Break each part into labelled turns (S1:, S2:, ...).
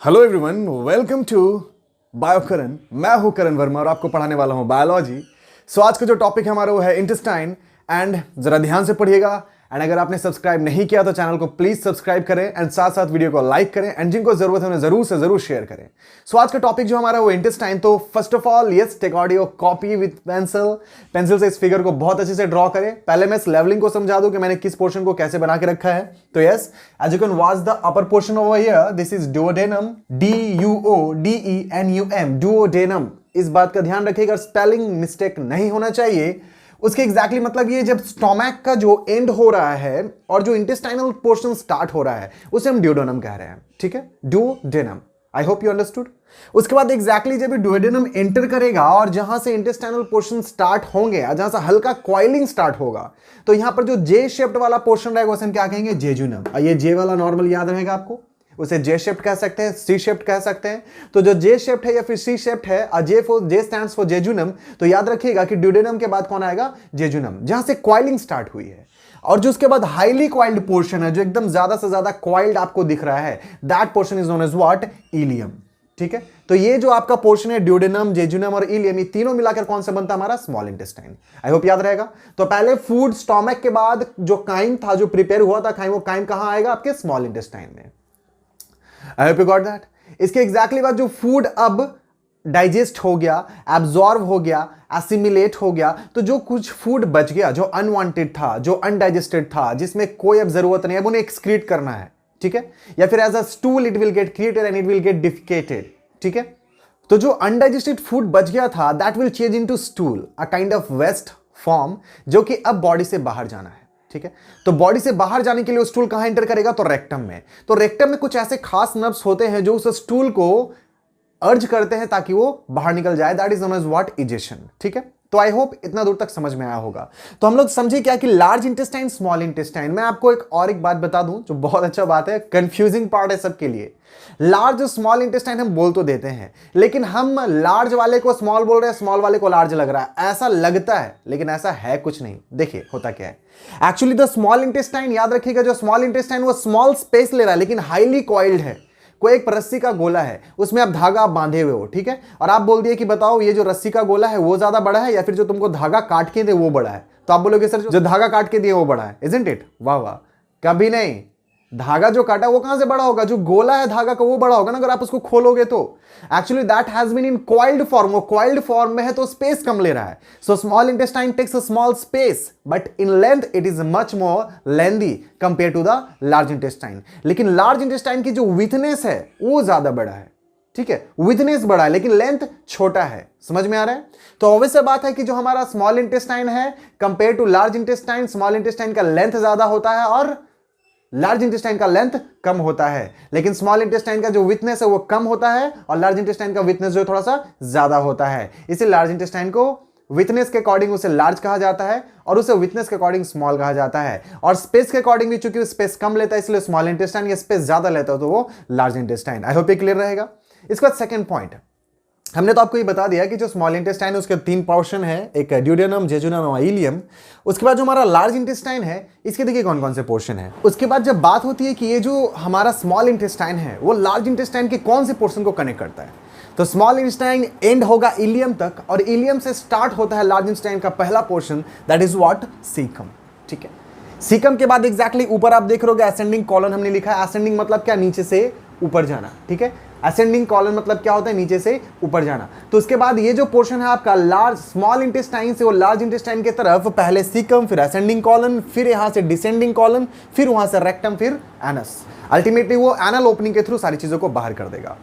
S1: Hello everyone, welcome to Biokaran. मैं हूं करण वर्मा और आपको पढ़ाने वाला हूं बायोलॉजी। सो आज का जो टॉपिक है हमारा वो है इंटेस्टाइन। एंड जरा ध्यान से पढ़िएगा। एंड अगर आपने सब्सक्राइब नहीं किया तो चैनल को प्लीज सब्सक्राइब करें एंड साथ साथ वीडियो को लाइक करें एंड जिनको जरूरत है उन्हें जरूर से जरूर शेयर करें। सो आज का टॉपिक जो हमारा वो इंटेस्टाइन। तो first of all yes, take audio copy with pencil से इस फिगर को बहुत अच्छे से ड्रॉ करें। पहले मैं इस लेवलिंग को समझा दूं कि मैंने किस पोर्शन को कैसे बना के रखा है। तो yes, as you can watch the upper portion over here, this is duodenum, DUODENUM, duodenum. इस बात का ध्यान रखिएगा, स्पेलिंग मिस्टेक नहीं होना चाहिए। उसके एग्जैक्टली मतलब ये, जब स्टोमैक का जो एंड हो रहा है और जो इंटेस्टाइनल पोर्शन स्टार्ट हो रहा है उसे हम ड्यूओडेनम कह रहे हैं। ठीक है, duodenum. I hope you understood. उसके बाद एग्जैक्टली जब डुओडेनम एंटर करेगा और जहां से इंटेस्टाइनल पोर्शन स्टार्ट होंगे, जहां से हल्का क्वाइलिंग स्टार्ट होगा, तो यहां पर जो जे शेप्ड वाला पोर्शन रहेगा उसे हम क्या कहेंगे? जेजुनम। और ये जे वाला नॉर्मल याद रहेगा आपको, उसे जे शेप्ड कह सकते हैं, सी शेप्ड कह सकते हैं। तो जो जे शेप्ड है या फिर सी शेप्ड है, जे स्टैंड्स फॉर जेजुनम, तो याद रखिएगा कि ड्यूडेनम के बाद कौन आएगा? जेजुनम, जहां से क्वाइलिंग स्टार्ट हुई है। और जो उसके बाद हाईली क्वाइल्ड पोर्शन है, जो एकदम ज्यादा से ज्यादा क्वाइल्ड आपको दिख रहा है, that portion is known as what? Ileum. ठीक है, तो ये जो आपका पोर्शन है ड्यूडेनम, जेजुनम और इलियम, ये तीनों मिलाकर कौन सा बनता है? हमारा स्मॉल इंटेस्टाइन। आई होप याद रहेगा। तो पहले फूड स्टोमक के बाद जो काइम था, जो प्रिपेयर हुआ था काइम, वो काइम कहां आएगा? आपके स्मॉल इंटेस्टाइन में। आई होप यू गॉट दैट। इसके एग्जैक्टली बाद जो फूड अब डाइजेस्ट हो गया, एब्जॉर्ब हो गया, एसिमिलेट हो गया, तो जो कुछ फूड बच गया, जो अनवांटेड था, जो अनडाइजेस्टेड था, जिसमें कोई अब जरूरत नहीं है, अब उन्हें एक्सक्रीट करना है। ठीक है, या फिर as a stool it will get created and it will get defecated. ठीक है, तो जो अनडाइजेस्टेड फूड बच गया था, that will change into stool, a kind of waste form, जो कि अब बॉडी से बाहर जाना है। ठीक है, तो बॉडी से बाहर जाने के लिए स्टूल कहां एंटर करेगा? तो रेक्टम में। तो रेक्टम में कुछ ऐसे खास नर्व्स होते हैं जो उस स्टूल को अर्ज करते हैं ताकि वो बाहर निकल जाए, that is known as what? Egestion. ठीक है, तो आई होप इतना दूर तक समझ में आया होगा। तो हम लोग समझे क्या कि लार्ज इंटेस्टाइन, स्मॉल इंटेस्टाइन। मैं आपको एक बात बता दूं जो बहुत अच्छा बात है, कंफ्यूजिंग पार्ट है सबके लिए। लार्ज और स्मॉल इंटेस्टाइन हम बोल तो देते हैं, लेकिन हम लार्ज वाले को स्मॉल बोल रहे हैं, स्मॉल वाले को लार्ज लग रहा है, ऐसा लगता है, लेकिन ऐसा है कुछ नहीं। देखिए होता क्या है एक्चुअली। द स्मॉल इंटेस्टाइन, याद रखिएगा, जो स्मॉल इंटेस्टाइन वो स्मॉल स्पेस ले रहा है लेकिन हाईली कॉइल्ड है। कोई एक रस्सी का गोला है, उसमें आप धागा बांधे हुए हो, ठीक है, और आप बोल दिए कि बताओ ये जो रस्सी का गोला है वो ज्यादा बड़ा है या फिर जो तुमको धागा काट के दे वो बड़ा है? तो आप बोलोगे सर जो धागा काट के दिए वो बड़ा है, इजंट इट? वाह वाह, कभी नहीं। धागा जो काटा वो कहां से बड़ा होगा? जो गोला है धागा का वो बड़ा होगा ना, अगर आप उसको खोलोगे तो। Actually that has been in coiled form, वो कॉइल्ड फॉर्म में है तो स्पेस कम ले रहा है। So small intestine takes a small space but in length it is much more lengthy compare to the large intestine. लेकिन लार्ज इंटेस्टाइन की जो विथनेस है वो ज्यादा बड़ा है। ठीक है, विथनेस बड़ा है लेकिन लेंथ छोटा है। समझ में आ रहा है? तो ऑब्वियस सी बात है कि जो हमारा स्मॉल इंटेस्टाइन है compare to large intestine, small intestine का लेंथ ज्यादा होता है और लार्ज इंटेस्टाइन का लेंथ कम होता है। लेकिन स्मॉल इंटेस्टाइन का जो विथनेस है वो कम होता है और लार्ज इंटेस्टाइन का विथनेस जो थोड़ा सा ज्यादा होता है। इसलिए लार्ज इंटेस्टाइन को विथनेस के अकॉर्डिंग उसे लार्ज कहा जाता है और उसे विथनेस के अकॉर्डिंग स्मॉल कहा जाता है। और स्पेस के अकॉर्डिंग भी चूंकि स्पेस कम लेता है इसलिए स्मॉल इंटेस्टाइन, या स्पेस ज्यादा लेता है तो वो लार्ज इंटेस्टाइन। आई होप ये क्लियर रहेगा। इसके बाद सेकंड पॉइंट, हमने तो आपको ये बता दिया कि जो स्मॉल इंटेस्टाइन है उसके तीन पोर्शन है, एक ड्यूडेनम, जेजुनम और इलियम। उसके बाद जो हमारा लार्ज इंटेस्टाइन है, इसके देखिए कौन कौन से पोर्शन है। उसके बाद जब बात होती है कि ये जो हमारा स्मॉल इंटेस्टाइन है वो लार्ज इंटेस्टाइन के कौन से पोर्शन को कनेक्ट करता है, तो स्मॉल इंटेस्टाइन एंड होगा इलियम तक और इलियम से स्टार्ट होता है लार्ज इंटेस्टाइन का पहला portion, that is what? Caecum. ठीक है, सीकम के बाद एग्जैक्टली ऊपर आप देख रहे हो असेंडिंग कॉलन हमने लिखा है। असेंडिंग मतलब क्या? नीचे से ऊपर जाना। ठीक है, असेंडिंग कॉलन मतलब क्या होता है? नीचे से ऊपर जाना। तो उसके बाद ये जो पोर्शन है आपका लार्ज स्मॉल इंटेस्टाइन से वो लार्ज इंटेस्टाइन की तरफ, पहले सीकम, फिर असेंडिंग कॉलन, फिर यहां से डिसेंडिंग कॉलन, फिर वहां से रेक्टम, फिर एनस। अल्टीमेटली वो एनल ओपनिंग के थ्रू सारी चीजों को बाहर कर देगा।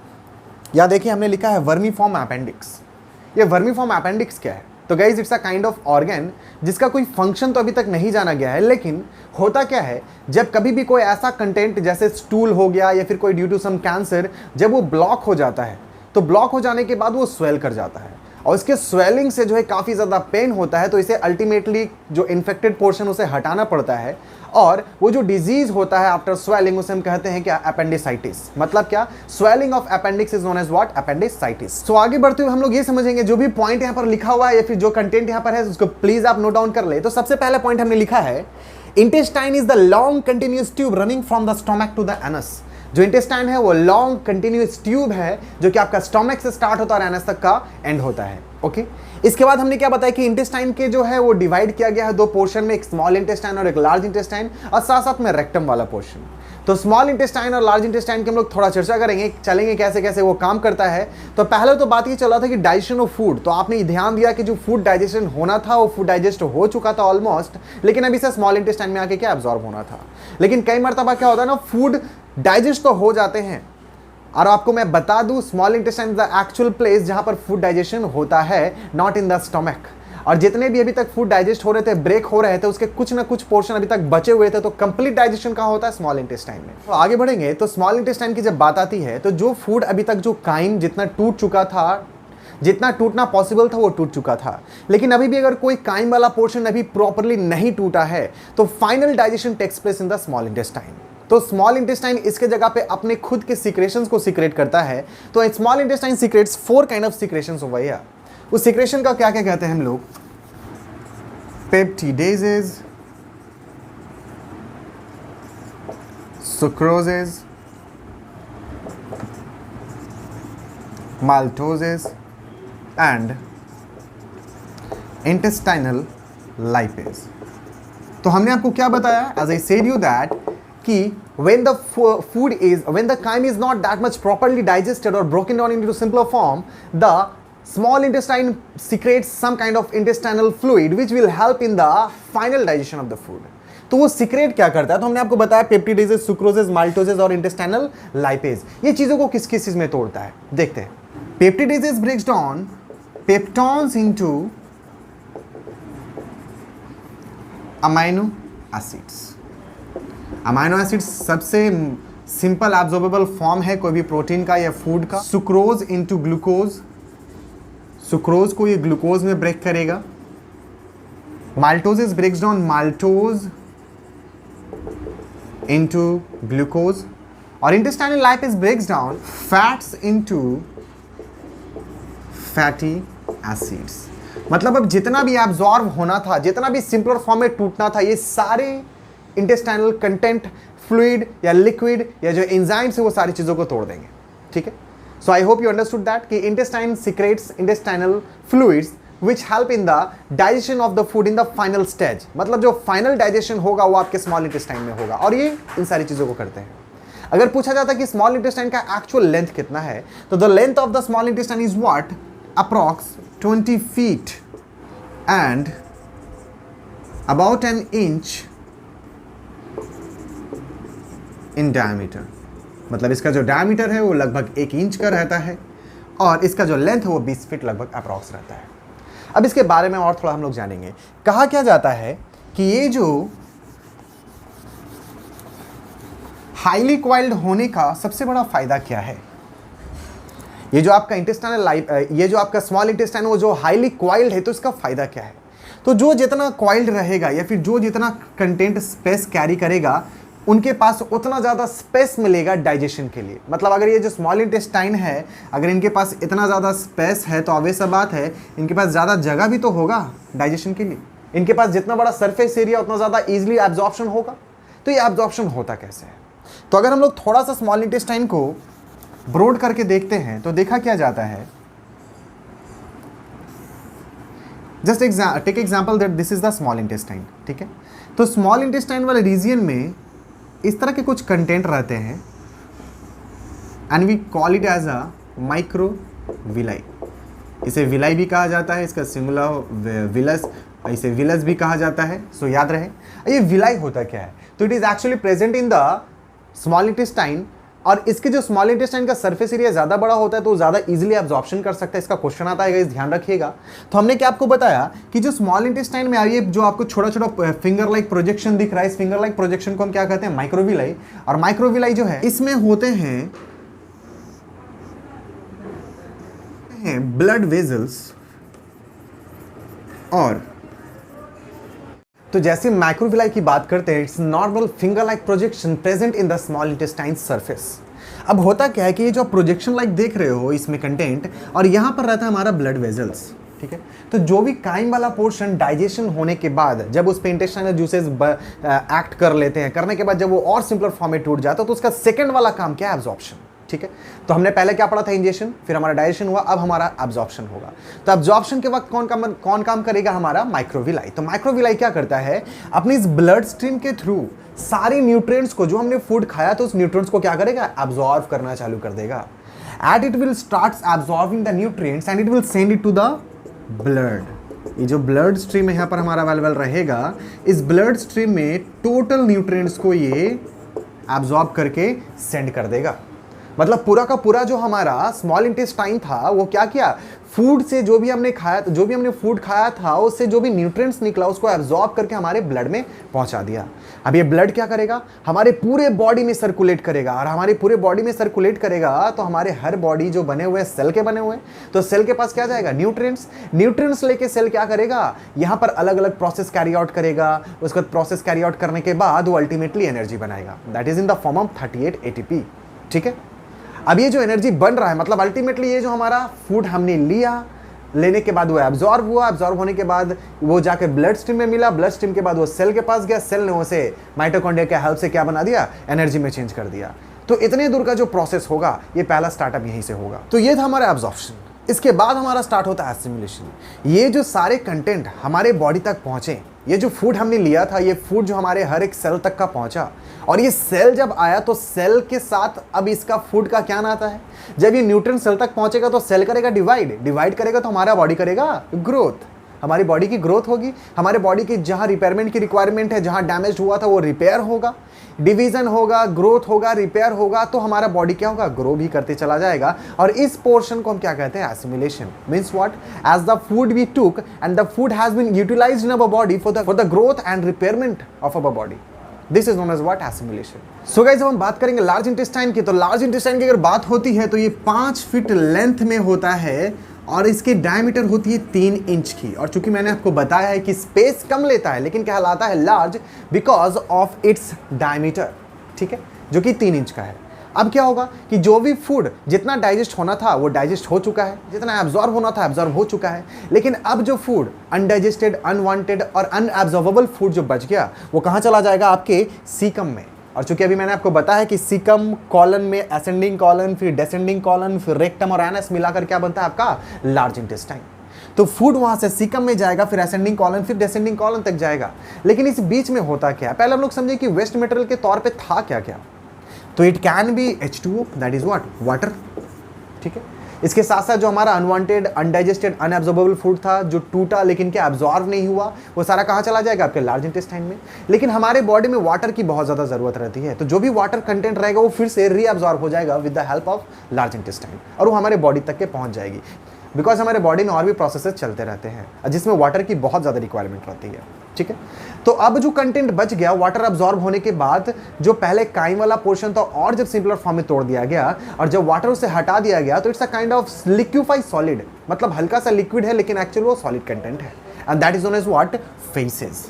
S1: या देखिए हमने लिखा है वर्मीफॉर्म अपेंडिक्स। ये वर्मीफॉर्म अपेंडिक्स क्या है? तो guys it's a kind of organ जिसका कोई फंक्शन तो अभी तक नहीं जाना गया है, लेकिन होता क्या है जब कभी भी कोई ऐसा कंटेंट जैसे स्टूल हो गया या फिर कोई ड्यू टू सम कैंसर, जब वो ब्लॉक हो जाता है तो ब्लॉक हो जाने के बाद वो स्वेल कर जाता है और इसके स्वेलिंग से जो है काफ़ी ज़्यादा पेन होता है। तो इसे अल्टीमेटली जो इन्फेक्टेड पोर्शन उसे हटाना पड़ता है और वो जो डिजीज होता है आफ्टर स्वेलिंग उसे हम कहते हैं क्या? अपेंडिसाइटिस। मतलब क्या? Swelling of appendix is known as what? Appendicitis. तो आगे बढ़ते हुए हम लोग ये समझेंगे, जो भी पॉइंट यहाँ पर लिखा हुआ है या फिर जो कंटेंट यहाँ पर है उसको प्लीज आप नोट डाउन कर ले। तो सबसे पहला पॉइंट हमने लिखा है, intestine is the long continuous tube running from the stomach to the anus. जो इंटेस्टाइन है वो लॉन्ग कंटिन्यूस ट्यूब है जो कि आपका स्टोमक से स्टार्ट होता है और एनस तक का एंड होता है। ओके, इसके बाद हमने क्या बताया कि इंटेस्टाइन के जो है वो डिवाइड किया गया है दो पोर्शन में, एक स्मॉल इंटेस्टाइन और एक लार्ज इंटेस्टाइन, और साथ साथ में रेक्टम वाला पोर्शन। तो स्मॉल इंटेस्टाइन और लार्ज इंटेस्टाइन की हम लोग थोड़ा चर्चा करेंगे, चलेंगे कैसे कैसे वो काम करता है। तो पहले तो बात ये चल रहा था कि डाइजेशन ऑफ फूड, तो आपने ध्यान दिया कि जो फूड डाइजेशन होना था वो फूड डाइजेस्ट हो चुका था ऑलमोस्ट, लेकिन अभी से स्मॉल इंटेस्टाइन में आके क्या एब्जॉर्ब होना था। लेकिन कई मरतबा क्या होता है ना, फूड डाइजेस्ट तो हो जाते हैं, और आपको मैं बता दूं small intestine is the actual place जहां पर फूड डाइजेशन होता है, नॉट इन द स्टमक। और जितने भी अभी तक फूड डाइजेस्ट हो रहे थे, ब्रेक हो रहे थे, उसके कुछ ना कुछ पोर्शन अभी तक बचे हुए थे, तो कंप्लीट डाइजेशन कहाँ होता है, स्मॉल इंटेस्टाइन में। तो आगे बढ़ेंगे तो स्मॉल इंटेस्टाइन की जब बात आती है तो जो फूड अभी तक जो काइम जितना टूट चुका था, जितना टूटना पॉसिबल था वो टूट चुका था, लेकिन अभी भी अगर कोई काइम वाला पोर्शन अभी प्रॉपरली नहीं टूटा है तो final digestion takes place in the small intestine. तो स्मॉल इंटेस्टाइन इसके जगह पे अपने खुद के सीक्रेशंस को सीक्रेट करता है। तो small intestine secretes 4 kind of secretions over here. उस सीक्रेशन का क्या क्या कहते हैं हम लोग, peptidases, sucrases, maltases and intestinal lipase. तो हमने आपको क्या बताया, as I said you that कि when the chyme is not that much properly digested or broken down into simpler form, the small intestine secretes some kind of intestinal fluid which will help in the final digestion of the food. तो वो secret क्या करता है, तो हमने आपको बताया पेप्टिडेजेस, sucrases, माल्टोजेस और इंटेस्टाइनल लाइपेज, ये चीजों को किस किस चीज में तोड़ता है देखते हैं। Peptidases breaks down peptones into amino acids. Amino acids सबसे सिंपल एब्जॉर्बेबल फॉर्म है कोई भी प्रोटीन का या फूड का। सुक्रोज इनटू ग्लूकोज, सुक्रोज को ये ग्लूकोज में ब्रेक करेगा। Maltase breaks down maltose into glucose, और intestinal lipase breaks down fats into fatty acids. मतलब अब जितना भी एब्जॉर्ब होना था, जितना भी सिंपलर फॉर्म में टूटना था, ये सारे इंटेस्टाइनल कंटेंट, फ्लूइड या लिक्विड या जो एंजाइम्स है वो सारी चीजों को तोड़ देंगे। ठीक है, so I hope you understood that कि intestine secretes intestinal fluids which help in the digestion of the food in the final stage. मतलब जो फाइनल डाइजेशन होगा वो आपके स्मॉल इंटेस्टाइन में होगा, और ये इन सारी चीजों को करते हैं। अगर पूछा जाता है कि स्मॉल इंटेस्टाइन का एक्चुअल लेंथ कितना है, तो the length of the small intestine is what, approx 20 feet and about an inch in diameter। मतलब इसका जो डायमीटर है वो लगभग 1 इंच का रहता है, और इसका जो लेंथ है वो 20 फीट लगभग अप्रॉक्स रहता है। अब इसके बारे में और थोड़ा हम लोग जानेंगे। कहा क्या जाता है कि ये जो हाईली क्वाइल्ड होने का सबसे बड़ा फायदा क्या है, ये जो आपका इंटेस्टाइनल लाइफ, ये जो आपका स्मॉल इंटेस्टाइन वो जो हाईली क्वाइल्ड है, तो इसका फायदा क्या है। तो जो जितना क्वाइल्ड रहेगा या फिर जो जितना कंटेंट स्पेस कैरी करेगा, उनके पास उतना ज़्यादा स्पेस मिलेगा डाइजेशन के लिए। मतलब अगर ये जो स्मॉल इंटेस्टाइन है, अगर इनके पास इतना ज़्यादा स्पेस है तो ऑब्वियस सा बात है इनके पास ज़्यादा जगह भी तो होगा डाइजेशन के लिए। इनके पास जितना बड़ा सरफेस एरिया उतना ज़्यादा ईजिली एब्जॉर्प्शन होगा। तो ये एब्जॉर्प्शन होता कैसे है, तो अगर हम लोग थोड़ा सा स्मॉल इंटेस्टाइन को ब्रॉड करके देखते हैं तो देखा क्या जाता है, just take example that this is the small intestine. ठीक है, तो स्मॉल इंटेस्टाइन वाले रीजियन में इस तरह के कुछ कंटेंट रहते हैं, and we call it as a microvilli. इसे विलाई भी कहा जाता है, इसका सिंगुलर विलस, इसे विलस भी कहा जाता है। सो याद रहे ये विलाई होता क्या है, तो it is actually present in the small intestine, और इसके जो स्मॉल इंटेस्टाइन का सरफेस एरिया ज़्यादा बड़ा होता है तो ज़्यादा इजीली एब्जॉर्प्शन कर सकता है। इसका क्वेश्चन आता है, इस ध्यान रखिएगा। तो हमने क्या आपको बताया कि जो स्मॉल इंटेस्टाइन में आइए जो आपको छोटा छोटा फिंगर लाइक प्रोजेक्शन दिख रहा है, इस फिंगर लाइक प्रोजेक्शन को हम क्या कहते हैं, माइक्रोविलाई। और माइक्रोविलाई जो है इसमें होते हैं ब्लड वेजल्स, और तो जैसे माइक्रोविलाई की बात करते हैं, it's normal finger like projection present in the small intestine surface. अब होता क्या है कि ये जो प्रोजेक्शन लाइक देख रहे हो इसमें कंटेंट, और यहाँ पर रहता है हमारा ब्लड वेजल्स। ठीक है। तो जो भी काइम वाला पोर्शन डाइजेशन होने के बाद जब उस पे इंटेस्टाइनल जूसेस एक्ट कर लेते हैं, करने के बाद जब वो और सिंपलर फॉर्म में टूट जाता है, तो उसका सेकंड वाला काम क्या है? एब्जॉर्प्शन। ठीक है, तो हमने पहले क्या पढ़ा था? इंजेक्शन, फिर हमारा डाइजेशन हुआ, अब हमारा एब्जॉर्प्शन होगा। तो एब्जॉर्प्शन के वक्त कौन काम करेगा? हमारा माइक्रोविलाई। तो माइक्रोविलाई क्या करता है? अपनी इस ब्लड स्ट्रीम के थ्रू सारे न्यूट्रिएंट्स को, जो हमने फूड खाया तो उस न्यूट्रिएंट्स को क्या करेगा? एब्जॉर्ब करना चालू कर देगा। At it will starts absorbing the nutrients and it will send it to the blood. ये जो ब्लड स्ट्रीम यहाँ पर हमारा अवेलेबल रहेगा, इस ब्लड स्ट्रीम में टोटल न्यूट्रिएंट्स को ये एब्जॉर्ब करके सेंड कर देगा। मतलब पूरा का पूरा जो हमारा स्मॉल इंटेस्टाइन था वो क्या किया? फूड से जो भी हमने खाया, जो भी हमने फूड खाया था उससे जो भी न्यूट्रिएंट्स निकला उसको एब्जॉर्ब करके हमारे ब्लड में पहुंचा दिया। अब ये ब्लड क्या करेगा? हमारे पूरे बॉडी में सर्कुलेट करेगा, और हमारे पूरे बॉडी में सर्कुलेट करेगा तो हमारे हर बॉडी जो बने हुए सेल के बने हुए, तो सेल के पास क्या जाएगा? न्यूट्रिएंट्स लेके सेल क्या करेगा? यहाँ पर अलग अलग प्रोसेस कैरी आउट करेगा। उसके बाद प्रोसेस कैरी आउट करने के बाद वो अल्टीमेटली एनर्जी बनाएगा, that is in the form of 38 ATP। ठीक है, अब ये जो एनर्जी बन रहा है, मतलब अल्टीमेटली ये जो हमारा फूड हमने लिया, लेने के बाद वो एब्जॉर्ब हुआ, एब्जॉर्ब होने के बाद वो जाकर ब्लड स्ट्रीम में मिला, ब्लड स्ट्रीम के बाद वो सेल के पास गया, सेल ने उसे माइटोकॉन्ड्रिया के हेल्प से क्या बना दिया? एनर्जी में चेंज कर दिया। तो इतने दूर का जो प्रोसेस होगा, ये पहला स्टार्टअप यहीं से होगा। तो ये था हमारा एब्जॉर्प्शन। इसके बाद हमारा स्टार्ट होता है एसिमिलेशन। ये जो सारे कंटेंट हमारे बॉडी तक पहुंचे, ये जो फूड हमने लिया था, ये फूड जो हमारे हर एक सेल तक का पहुंचा, और ये सेल जब आया तो सेल के साथ अब इसका फूड का क्या नाता है? जब ये न्यूट्रिएंट सेल तक पहुंचेगा तो सेल करेगा डिवाइड करेगा तो हमारा बॉडी करेगा ग्रोथ। हमारी बॉडी की ग्रोथ होगी, हमारे बॉडी की जहां रिपेयरमेंट की रिक्वायरमेंट है, जहां डैमेज हुआ था वो रिपेयर होगा, डिवीजन होगा, ग्रोथ होगा, रिपेयर होगा, तो हमारा बॉडी क्या होगा? ग्रो भी करते चला जाएगा। और इस पोर्शन को हम क्या कहते हैं? Assimilation. Means what? As the food we took and the food has been utilized in our body for the growth and repairment of our body, this is known as what? Assimilation. So guys, जब हम बात करेंगे large intestine की, तो large intestine की अगर बात होती है तो ये 5 फीट लेंथ में होता है और इसकी डायमीटर होती है 3 इंच की। और चूंकि मैंने आपको बताया है कि स्पेस कम लेता है लेकिन कहलाता है large because of its diameter, ठीक है, जो कि 3 इंच का है। अब क्या होगा कि जो भी फूड जितना डाइजेस्ट होना था वो डाइजेस्ट हो चुका है, जितना एब्जॉर्ब होना था एब्जॉर्ब हो चुका है, लेकिन अब जो फूड अनडाइजेस्टेड, अनवांटेड और अनएब्जॉर्बेबल फूड जो बच गया वो कहाँ चला जाएगा? आपके सीकम में। और चूंकि अभी मैंने आपको बताया कि सीकम कॉलन में असेंडिंग कॉलन, फिर डिसेंडिंग कॉलन, फिर रेक्टम और एनस मिलाकर क्या बनता है? आपका लार्ज इंटेस्टाइन। तो फूड वहां से सीकम में जाएगा, फिर असेंडिंग कॉलन, फिर डिसेंडिंग कॉलन तक जाएगा। लेकिन इस बीच में होता क्या है? पहले हम लोग समझे कि वेस्ट मटेरियल के तौर पे था क्या क्या। तो it can be H2O, that is what? Water. ठीक है, इसके साथ साथ जो हमारा अनवांटेड, अनडाइजेस्टेड, अनएब्जॉर्बेबल फूड था जो टूटा लेकिन क्या एब्जॉर्ब नहीं हुआ, वो सारा कहाँ चला जाएगा? आपके लार्ज इंटेस्टाइन में। लेकिन हमारे बॉडी में वाटर की बहुत ज़्यादा ज़रूरत रहती है, तो जो भी वाटर कंटेंट रहेगा वो फिर से रीअब्जॉर्ब हो जाएगा with the help of large intestine, और वो हमारे बॉडी तक के पहुँच जाएगी। बिकॉज हमारे बॉडी में और भी प्रोसेसेस चलते रहते हैं जिसमें वाटर की बहुत ज़्यादा रिक्वायरमेंट रहती है। ठीक है, तो अब जो कंटेंट बच गया वाटर अब्जॉर्ब होने के बाद, जो पहले काइम वाला पोर्शन था और जब सिंपलर फॉर्म में तोड़ दिया गया और जब वाटर उसे हटा दिया गया, तो it's a kind of liquefied solid, मतलब हल्का सा लिक्विड है लेकिन एक्चुअली वो सॉलिड कंटेंट है, and that is known as what? Faeces.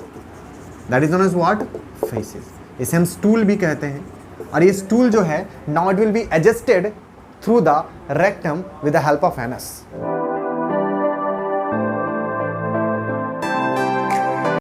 S1: That is known as what? Faeces. इसे हम स्टूल भी कहते हैं। और ये स्टूल जो है, now it will be adjusted through the rectum with the help of anus.